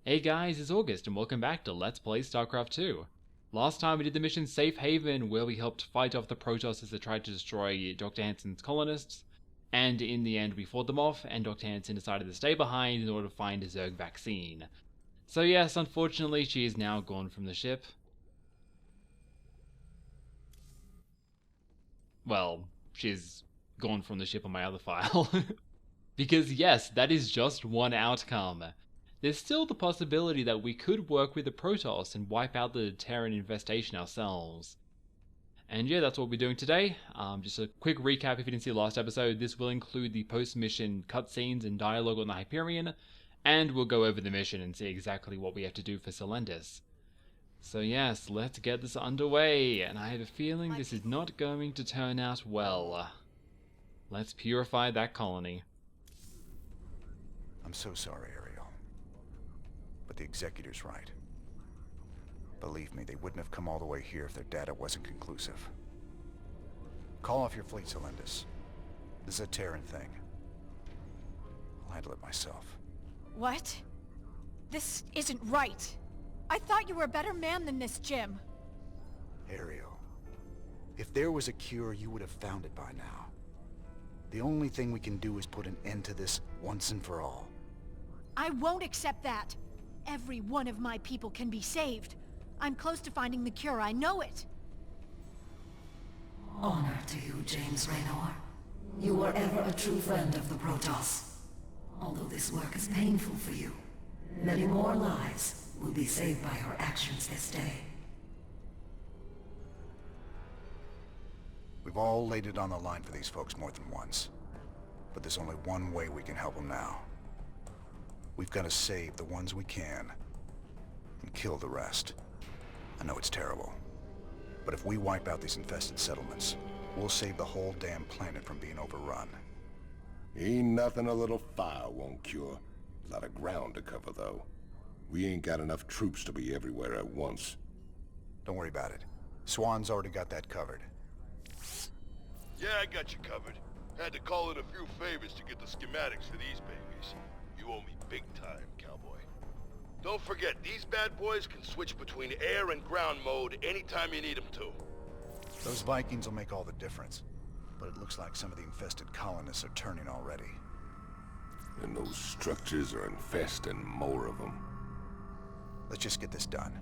Hey guys, it's August and welcome back to Let's Play StarCraft 2. Last time we did the mission Safe Haven where we helped fight off the Protoss as they tried to destroy Dr. Hanson's colonists, and in the end we fought them off and Dr. Hanson decided to stay behind in order to find a Zerg vaccine. So yes, unfortunately she is now gone from the ship. Well, she's gone from the ship on my other file. Because yes, that is just one outcome. There's still the possibility that we could work with the Protoss and wipe out the Terran infestation ourselves. And yeah, that's what we're doing today. Just a quick recap if you didn't see the last episode. This will include the post-mission cutscenes and dialogue on the Hyperion, and we'll go over the mission and see exactly what we have to do for Selendis. So yes, let's get this underway, and I have a feeling this is not going to turn out well. Let's purify that colony. I'm so sorry, Ariel. But the Executor's right. Believe me, they wouldn't have come all the way here if their data wasn't conclusive. Call off your fleet, Selendis. This is a Terran thing. I'll handle it myself. What? This isn't right. I thought you were a better man than this, Jim. Ariel, if there was a cure, you would have found it by now. The only thing we can do is put an end to this once and for all. I won't accept that. Every one of my people can be saved. I'm close to finding the cure, I know it. Honor to you, James Raynor. You were ever a true friend of the Protoss. Although this work is painful for you, many more lives will be saved by your actions this day. We've all laid it on the line for these folks more than once. But there's only one way we can help them now. We've got to save the ones we can, and kill the rest. I know it's terrible, but if we wipe out these infested settlements, we'll save the whole damn planet from being overrun. Ain't nothing a little fire won't cure. A lot of ground to cover, though. We ain't got enough troops to be everywhere at once. Don't worry about it. Swan's already got that covered. Yeah, I got you covered. Had to call in a few favors to get the schematics for these babies. You owe me big time, cowboy. Don't forget, these bad boys can switch between air and ground mode anytime you need them to. Those Vikings will make all the difference. But it looks like some of the infested colonists are turning already. And those structures are infesting more of them. Let's just get this done.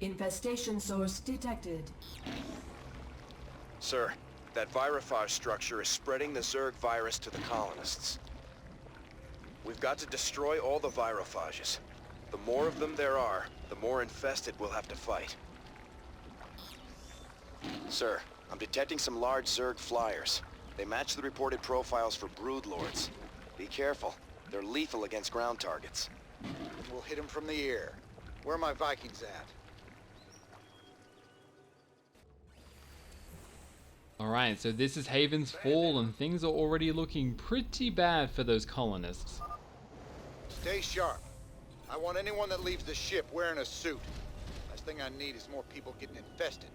Infestation source detected. Sir, that virophage structure is spreading the Zerg virus to the colonists. We've got to destroy all the virophages. The more of them there are, the more infested we'll have to fight. Sir, I'm detecting some large Zerg flyers. They match the reported profiles for broodlords. Be careful. They're lethal against ground targets. We'll hit them from the air. Where are my Vikings at? Alright, so this is Haven's fall and things are already looking pretty bad for those colonists. Stay sharp. I want anyone that leaves the ship wearing a suit. Last thing I need is more people getting infested.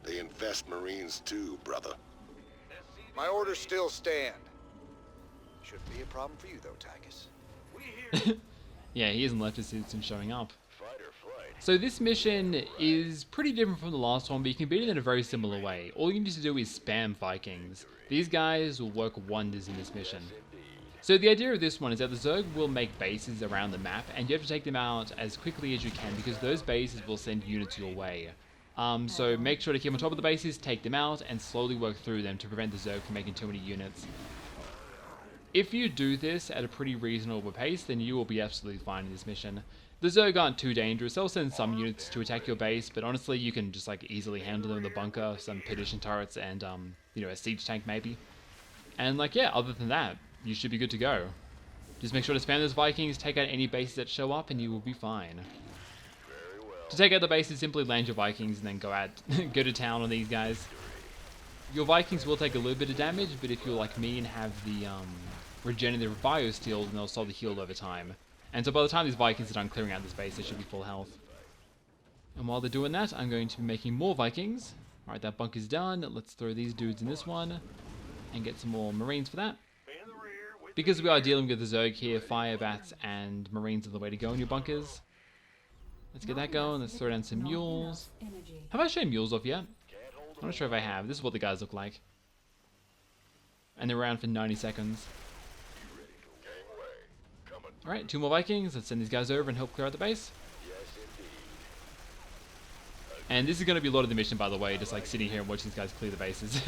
They infest Marines too, brother. My orders still stand. Shouldn't be a problem for you though, Tychus. Yeah, he hasn't left his suit since showing up. So this mission is pretty different from the last one, but you can beat it in a very similar way. All you need to do is spam Vikings. These guys will work wonders in this mission. So the idea of this one is that the Zerg will make bases around the map, and you have to take them out as quickly as you can because those bases will send units your way. So make sure to keep on top of the bases, take them out, and slowly work through them to prevent the Zerg from making too many units. If you do this at a pretty reasonable pace, then you will be absolutely fine in this mission. The Zerg aren't too dangerous. They'll send some units to attack your base, but honestly, you can just like easily handle them in the bunker, some perdition turrets, and you know, a siege tank maybe. And like, yeah, other than that, you should be good to go. Just make sure to spam those Vikings, take out any bases that show up, and you will be fine. To take out the bases, simply land your Vikings and then go to town on these guys. Your Vikings will take a little bit of damage, but if you're like me and have the regenerative biosteel, then they'll slowly heal over time. And so by the time these Vikings are done clearing out this base, they should be full health. And while they're doing that, I'm going to be making more Vikings. Alright, that bunker's done. Let's throw these dudes in this one and get some more Marines for that. Because we are dealing with the Zerg here, fire bats and Marines are the way to go in your bunkers. Let's get that going. Let's throw down some mules. Have I shown mules off yet? I'm not sure if I have. This is what the guys look like. And they're around for 90 seconds. Alright, 2 more Vikings. Let's send these guys over and help clear out the base. And this is going to be a lot of the mission, by the way, just like sitting here and watching these guys clear the bases.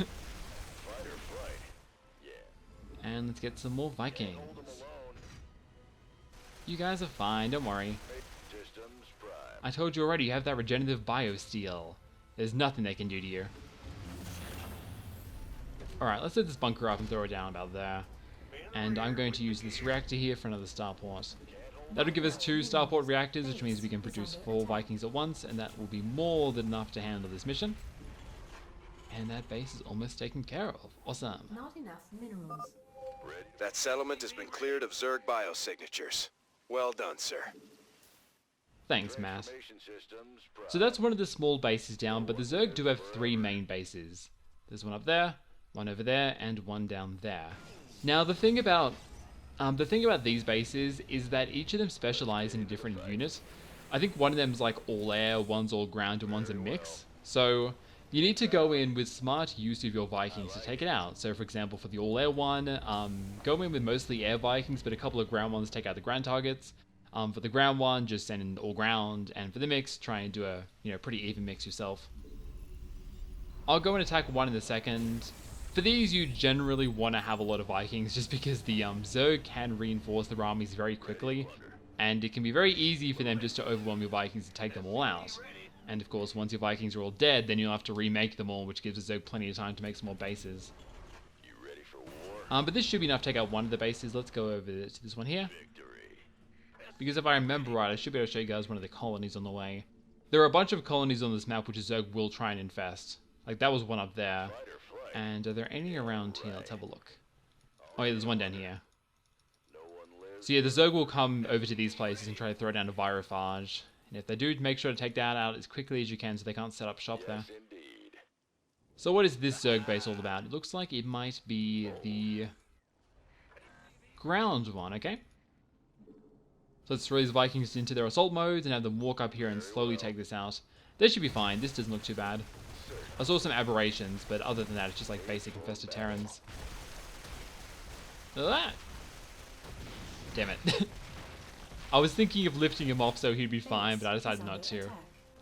And let's get some more Vikings. You guys are fine, don't worry. I told you already, you have that regenerative biosteel. There's nothing they can do to you. Alright, let's set this bunker up and throw it down about there. And I'm going to use this reactor here for another starport. That'll give us 2 starport reactors, which means we can produce 4 Vikings at once, and that will be more than enough to handle this mission. And that base is almost taken care of. Awesome. Not enough minerals. That settlement has been cleared of Zerg biosignatures. Well done, sir. Thanks, Matt. So that's one of the small bases down, but the Zerg do have 3 main bases. There's one up there, one over there, and one down there. Now, the thing about these bases is that each of them specialize in a different unit. I think one of them is like all air, one's all ground, and one's a mix. So you need to go in with smart use of your Vikings to take it out. So for example, for the all air one, go in with mostly air Vikings, but a couple of ground ones take out the ground targets. For the ground one, just send in all ground, and for the mix, try and do a pretty even mix yourself. I'll go and attack one in a second. For these, you generally want to have a lot of Vikings, just because the Zerg can reinforce their armies very quickly, and it can be very easy for them just to overwhelm your Vikings and take them all out. And of course, once your Vikings are all dead, then you'll have to remake them all, which gives the Zerg plenty of time to make some more bases. But this should be enough to take out one of the bases. Let's go over to this one here. Because if I remember right, I should be able to show you guys one of the colonies on the way. There are a bunch of colonies on this map which Zerg will try and infest. Like, that was one up there. And are there any around here? Let's have a look. Oh yeah, there's one down here. So yeah, the Zerg will come over to these places and try to throw down a virophage. And if they do, make sure to take that out as quickly as you can so they can't set up shop there. So what is this Zerg base all about? It looks like it might be the ground one, okay? So let's throw these Vikings into their assault modes and have them walk up here and slowly take this out. They should be fine. This doesn't look too bad. I saw some aberrations, but other than that, it's just like basic infested Terrans. Look at that! Damn it. I was thinking of lifting him off so he'd be fine, but I decided not to.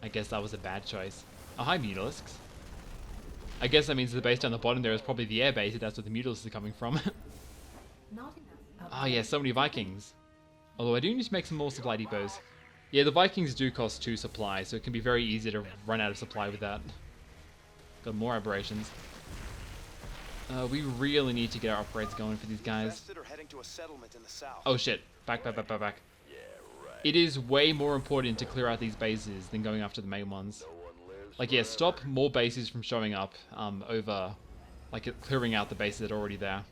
I guess that was a bad choice. Oh, hi, Mutalisks. I guess that means the base down the bottom there is probably the air base, if that's where the Mutalisks are coming from. Oh yeah, so many Vikings. Although I do need to make some more supply depots. Yeah, the Vikings do cost 2 supply, so it can be very easy to run out of supply with that. Got more aberrations. We really need to get our upgrades going for these guys. Oh shit. Back. It is way more important to clear out these bases than going after the main ones. Like, yeah, stop more bases from showing up over, like, clearing out the bases that are already there.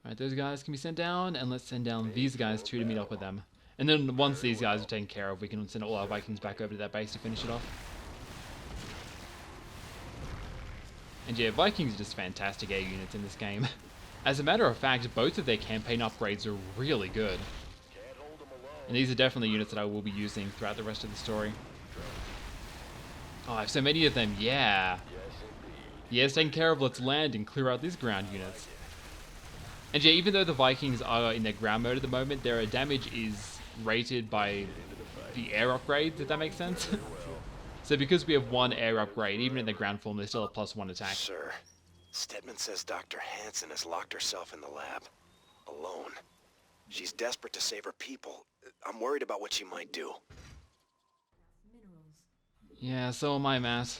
Alright, those guys can be sent down, and let's send down these guys too to meet up with them. And then once these guys are taken care of, we can send all our Vikings back over to that base to finish it off. And yeah, Vikings are just fantastic air units in this game. As a matter of fact, both of their campaign upgrades are really good. And these are definitely units that I will be using throughout the rest of the story. Oh, I have so many of them, yeah. Yeah, it's taken care of. Let's land and clear out these ground units. And yeah, even though the Vikings are in their ground mode at the moment, their damage is rated by the air upgrades, if that makes sense. So because we have 1 air upgrade, even in their ground form, they still have +1 attack. Sir, Stedman says Dr. Hanson has locked herself in the lab, alone. She's desperate to save her people. I'm worried about what she might do. Yeah, so am I, Matt.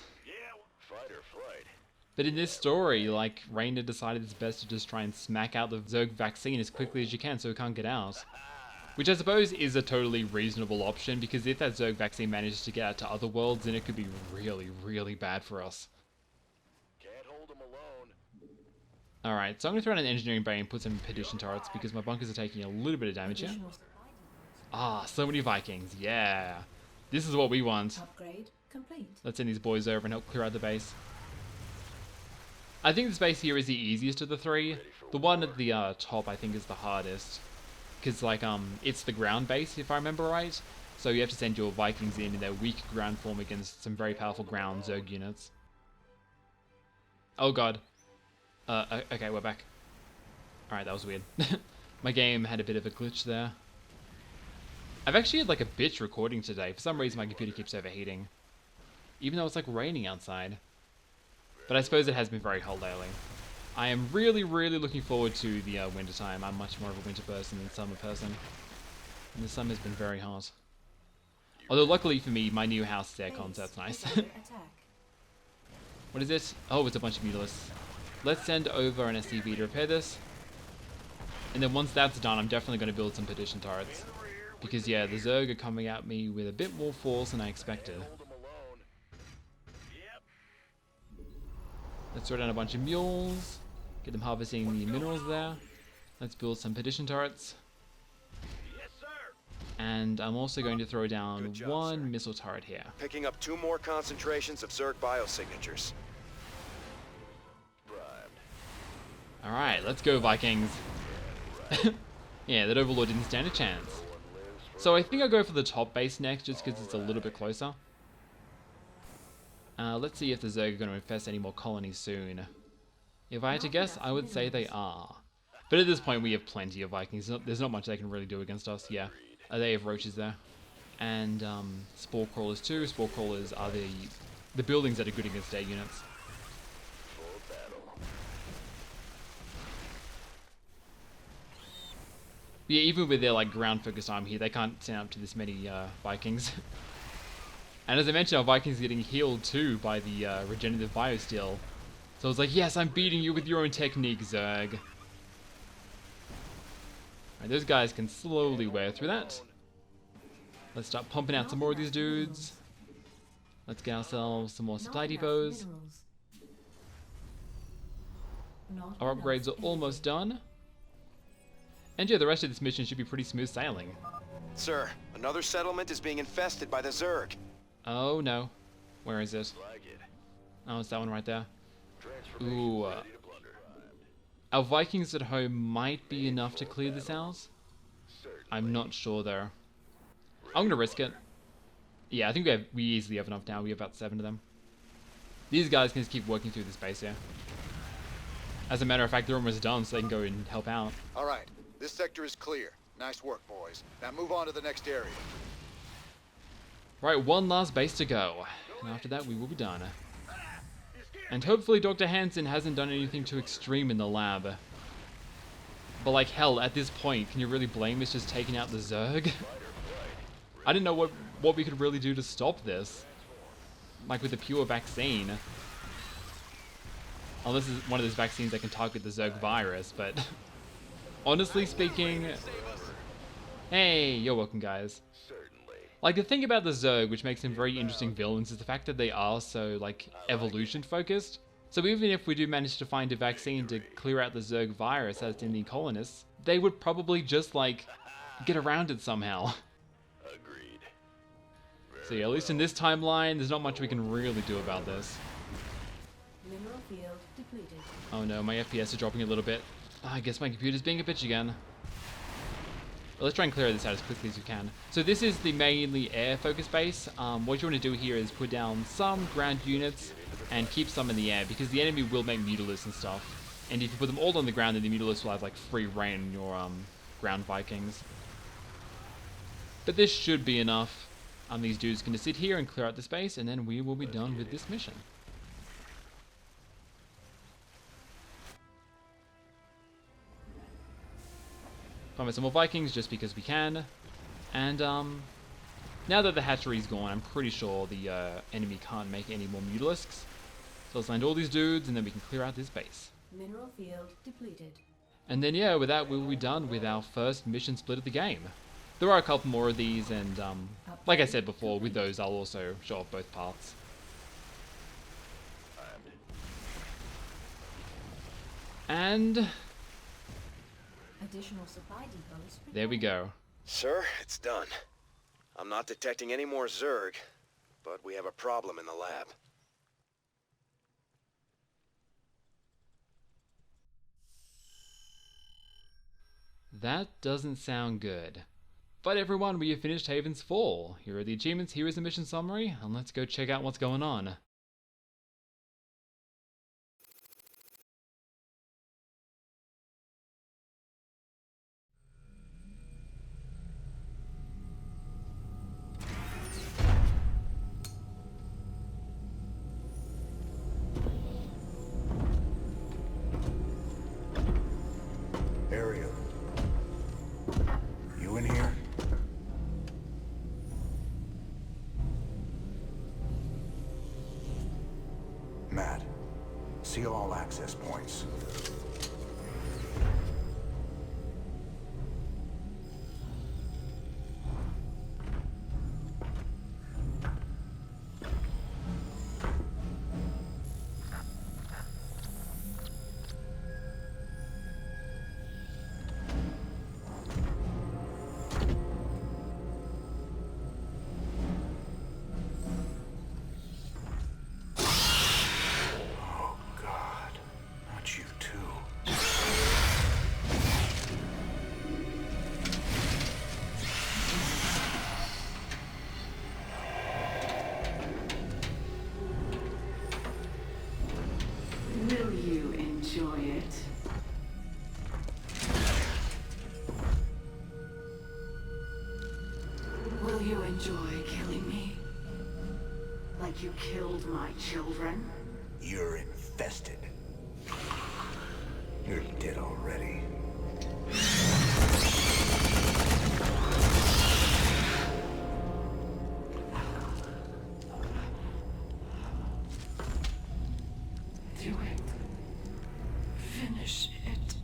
But in this story, like, Rainer decided it's best to just try and smack out the Zerg vaccine as quickly as you can so it can't get out. Which I suppose is a totally reasonable option, because if that Zerg vaccine manages to get out to other worlds, then it could be really, really bad for us. Alright, so I'm going to throw in an engineering bay and put some Perdition turrets, because my bunkers are taking a little bit of damage here. Ah, so many Vikings. Yeah. This is what we want. Upgrade complete. Let's send these boys over and help clear out the base. I think this base here is the easiest of the three. The one at the top I think is the hardest. Because, like, it's the ground base, if I remember right. So you have to send your Vikings in their weak ground form against some very powerful ground Zerg units. Oh god. Okay, we're back. Alright, that was weird. My game had a bit of a glitch there. I've actually had like a bitch recording today. For some reason my computer keeps overheating. Even though it's like raining outside. But I suppose it has been very hot lately. I am really, really looking forward to the winter time. I'm much more of a winter person than summer person. And the summer's been very hot. Although luckily for me, my new house is aircon, so that's nice. What is it? Oh, it's a bunch of mutalisks. Let's send over an SCV to repair this. And then once that's done, I'm definitely going to build some petition turrets. Because yeah, the Zerg are coming at me with a bit more force than I expected. Let's throw down a bunch of mules. Get them harvesting the minerals there. Let's build some petition turrets. And I'm also going to throw down one missile turret here. Picking up 2 more concentrations of Zerg biosignatures. Alright, let's go Vikings. Yeah, that Overlord didn't stand a chance. So I think I'll go for the top base next, just because it's a little bit closer. Let's see if the Zerg are going to infest any more colonies soon. If I had to guess, I would say they are. But at this point, we have plenty of Vikings. There's not much they can really do against us. Yeah, they have roaches there. And spore crawlers too. Spore crawlers are the buildings that are good against air units. Yeah, even with their like ground-focused army here, they can't stand up to this many Vikings. And as I mentioned, our Vikings are getting healed too by the regenerative biosteel. So I was like, yes, I'm beating you with your own technique, Zerg. Alright, those guys can slowly wear through that. Let's start pumping out some more of these dudes. Let's get ourselves some more supply depots. Our upgrades are almost done. And yeah, the rest of this mission should be pretty smooth sailing. Sir, another settlement is being infested by the Zerg. Oh no. Where is it? Oh, it's that one right there. Ooh. Our Vikings at home might be enough to clear this out. I'm not sure though. I'm gonna risk it. Yeah, I think we easily have enough now. We have about 7 of them. These guys can just keep working through this base here. As a matter of fact, they're almost done, so they can go and help out. Alright, this sector is clear. Nice work, boys. Now move on to the next area. Right, one last base to go. And after that, we will be done. And hopefully Dr. Hanson hasn't done anything too extreme in the lab. But like hell, at this point, can you really blame us just taking out the Zerg? I didn't know what we could really do to stop this. Like with a pure vaccine. Unless it's one of those vaccines that can target the Zerg virus, but... honestly speaking... Hey, you're welcome guys. Like the thing about the Zerg, which makes them very interesting villains, is the fact that they are so, like, evolution focused. So even if we do manage to find a vaccine to clear out the Zerg virus that's in the colonists, they would probably just, like, get around it somehow. So yeah, at least in this timeline, there's not much we can really do about this. Mineral field depleted. Oh no, my FPS are dropping a little bit. I guess my computer's being a bitch again. Well, let's try and clear this out as quickly as we can. So this is the mainly air-focused base. What you want to do here is put down some ground units and keep some in the air, because the enemy will make mutalisks and stuff. And if you put them all on the ground, then the mutalisks will have like free reign on your ground Vikings. But this should be enough. These dudes can just sit here and clear out the space, and then we will be done with this mission. Find some more Vikings just because we can. And now that the hatchery's gone, I'm pretty sure the enemy can't make any more mutalisks. So let's land all these dudes, and then we can clear out this base. Mineral field depleted. And then yeah, with that we will be done with our first mission split of the game. There are a couple more of these, and like I said before, with those I'll also show off both paths. And Additional supply depots. there we go. Sir, it's done. I'm not detecting any more Zerg, but we have a problem in the lab. That doesn't sound good. But everyone, we have finished Haven's Fall. Here are the achievements, here is the mission summary, and let's go check out what's going on. Ariel. You in here? Matt, seal all access points. Will you enjoy it? Will you enjoy killing me? Like you killed my children? You're infested. You're dead already. Do it. Finish it.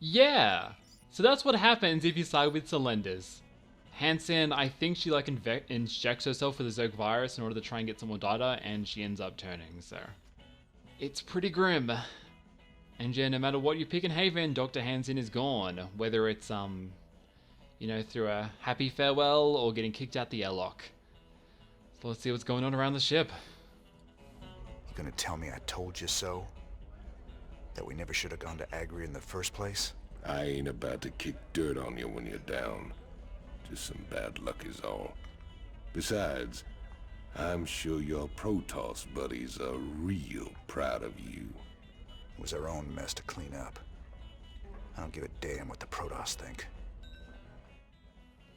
Yeah! So that's what happens if you side with Celenders. Hanson, I think she like injects herself with the Zerg virus in order to try and get some more data, and she ends up turning, so... It's pretty grim. And yeah, no matter what you pick in Haven, Dr. Hanson is gone. Whether it's, you know, through a happy farewell or getting kicked out the airlock. So let's see what's going on around the ship. You gonna tell me I told you so? That we never should have gone to Agri in the first place? I ain't about to kick dirt on you when you're down. Just some bad luck is all. Besides, I'm sure your Protoss buddies are real proud of you. It was our own mess to clean up. I don't give a damn what the Protoss think.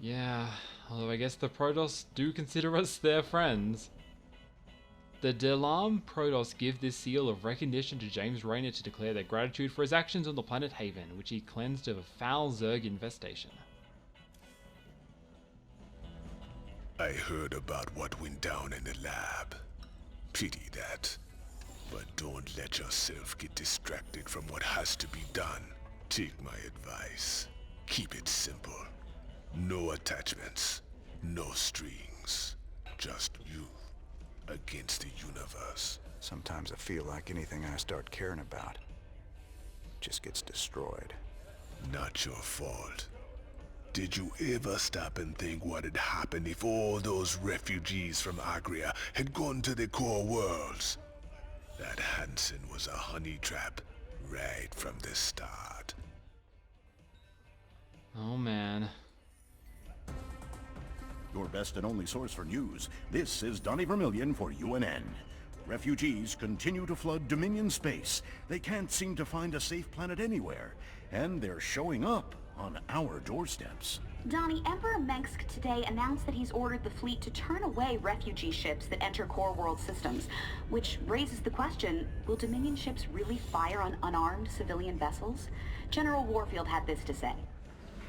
Yeah, although I guess the Protoss do consider us their friends. The Delam Protoss give this seal of recognition to James Raynor to declare their gratitude for his actions on the planet Haven, which he cleansed of a foul Zerg infestation. I heard about what went down in the lab. Pity that. But don't let yourself get distracted from what has to be done. Take my advice. Keep it simple. No attachments. No strings. Just you. Against the universe. Sometimes I feel like anything I start caring about just gets destroyed. Not your fault. Did you ever stop and think what had happened if all those refugees from Agria had gone to the core worlds? That Hanson was a honey trap right from the start. Oh man. Your best and only source for news. This is Donnie Vermillion for UNN. Refugees continue to flood Dominion space. They can't seem to find a safe planet anywhere, and they're showing up on our doorsteps. Donnie, Emperor Mengsk today announced that he's ordered the fleet to turn away refugee ships that enter core world systems, which raises the question, will Dominion ships really fire on unarmed civilian vessels? General Warfield had this to say.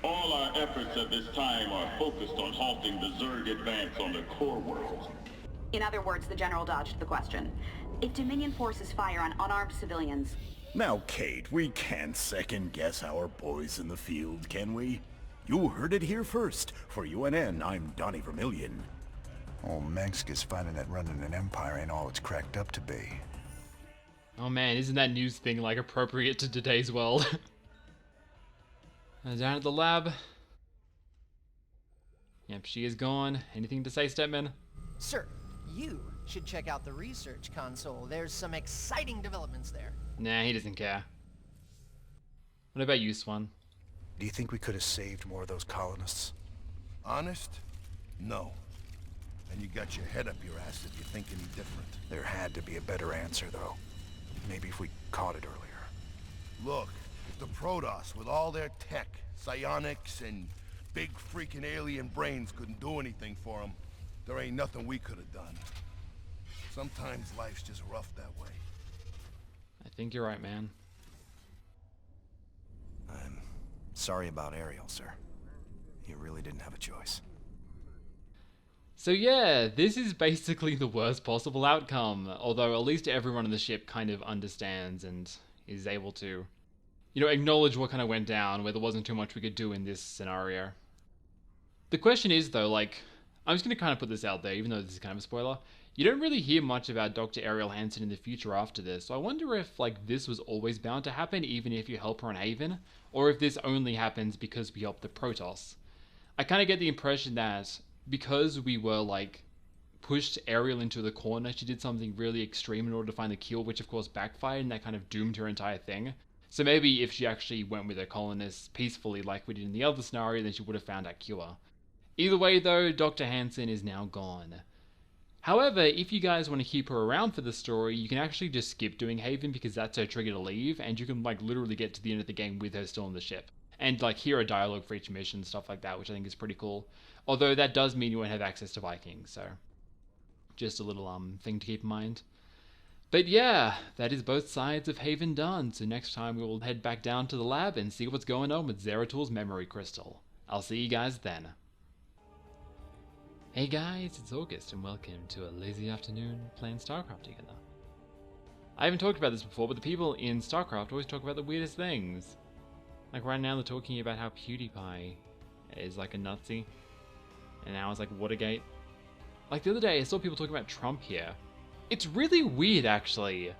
All our efforts at this time are focused on halting the Zerg advance on the core world. In other words, the General dodged the question. If Dominion forces fire on unarmed civilians... Now, Kate, we can't second-guess our boys in the field, can we? You heard it here first. For UNN, I'm Donnie Vermillion. Old Mengsk is finding that running an empire ain't all it's cracked up to be. Oh man, isn't that news thing like appropriate to today's world? Down at the lab. Yep, she is gone. Anything to say, Stepman? Sir, you should check out the research console. There's some exciting developments there. Nah, he doesn't care. What about you, Swan? Do you think we could have saved more of those colonists? Honest? No. And you got your head up your ass if you think any different. There had to be a better answer, though. Maybe if we caught it earlier. Look, if the Protoss, with all their tech, psionics, and big freaking alien brains couldn't do anything for them, there ain't nothing we could have done. Sometimes life's just rough that way. I think you're right, man. I'm sorry about Ariel, sir. You really didn't have a choice. So yeah, this is basically the worst possible outcome, although at least everyone on the ship kind of understands and is able to, you know, acknowledge what kind of went down, where there wasn't too much we could do in this scenario. The question is though, like, I'm just going to kind of put this out there, even though this is kind of a spoiler. You don't really hear much about Dr. Ariel Hanson in the future after this, so I wonder if, like, this was always bound to happen, even if you help her on Haven, or if this only happens because we help the Protoss. I kind of get the impression that because we were, like, pushed Ariel into the corner, she did something really extreme in order to find the cure, which of course backfired, and that kind of doomed her entire thing. So maybe if she actually went with her colonists peacefully like we did in the other scenario, then she would have found that cure. Either way though, Dr. Hanson is now gone. However, if you guys want to keep her around for the story, you can actually just skip doing Haven because that's her trigger to leave, and you can like literally get to the end of the game with her still on the ship. And like hear a dialogue for each mission, stuff like that, which I think is pretty cool. Although that does mean you won't have access to Vikings, so just a little thing to keep in mind. But yeah, that is both sides of Haven done, so next time we will head back down to the lab and see what's going on with Zeratul memory crystal. I'll see you guys then. Hey guys, it's August and welcome to a lazy afternoon playing StarCraft together. I haven't talked about this before, but the people in StarCraft always talk about the weirdest things. Like right now they're talking about how PewDiePie is like a Nazi, and now it's like Watergate. Like the other day I saw people talking about Trump here. It's really weird actually.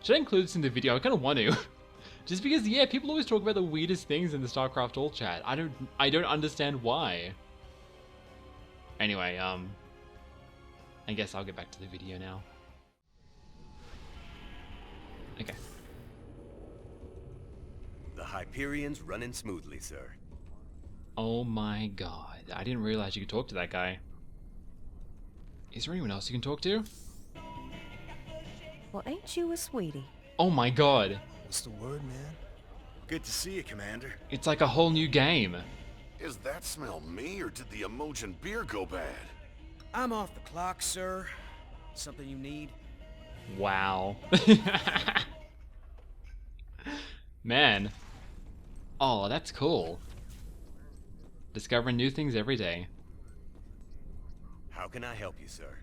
Should I include this in the video? I kind of want to. Just because, yeah, people always talk about the weirdest things in the StarCraft all chat. I don't understand why. Anyway, I guess I'll get back to the video now. Okay. The Hyperion's running smoothly, sir. Oh my god, I didn't realize you could talk to that guy. Is there anyone else you can talk to? Well, ain't you a sweetie? Oh my god. What's the word, man? Good to see you, Commander. It's like a whole new game. Is that smell me, or did the Emojin beer go bad? I'm off the clock, sir. Something you need? Wow. Man. Oh, that's cool. Discovering new things every day. How can I help you, sir?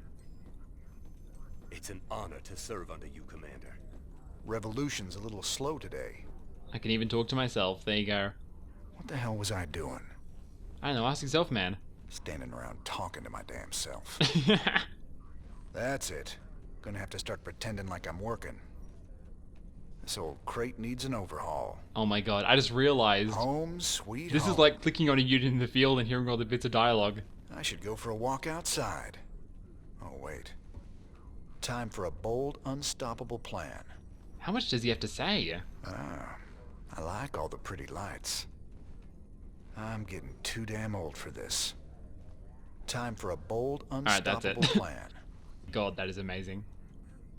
It's an honor to serve under you, Commander. Revolution's a little slow today. I can even talk to myself. There you go. What the hell was I doing? I don't know, ask yourself, man. Standing around talking to my damn self. That's it. Gonna have to start pretending like I'm working. This old crate needs an overhaul. Oh my god, I just realized. Home sweet This home. is like clicking on a unit in the field and hearing all the bits of dialogue. I should go for a walk outside. Oh wait. Time for a bold, unstoppable plan. How much does he have to say? I like all the pretty lights. I'm getting too damn old for this. Time for a bold, unstoppable plan. God, that is amazing.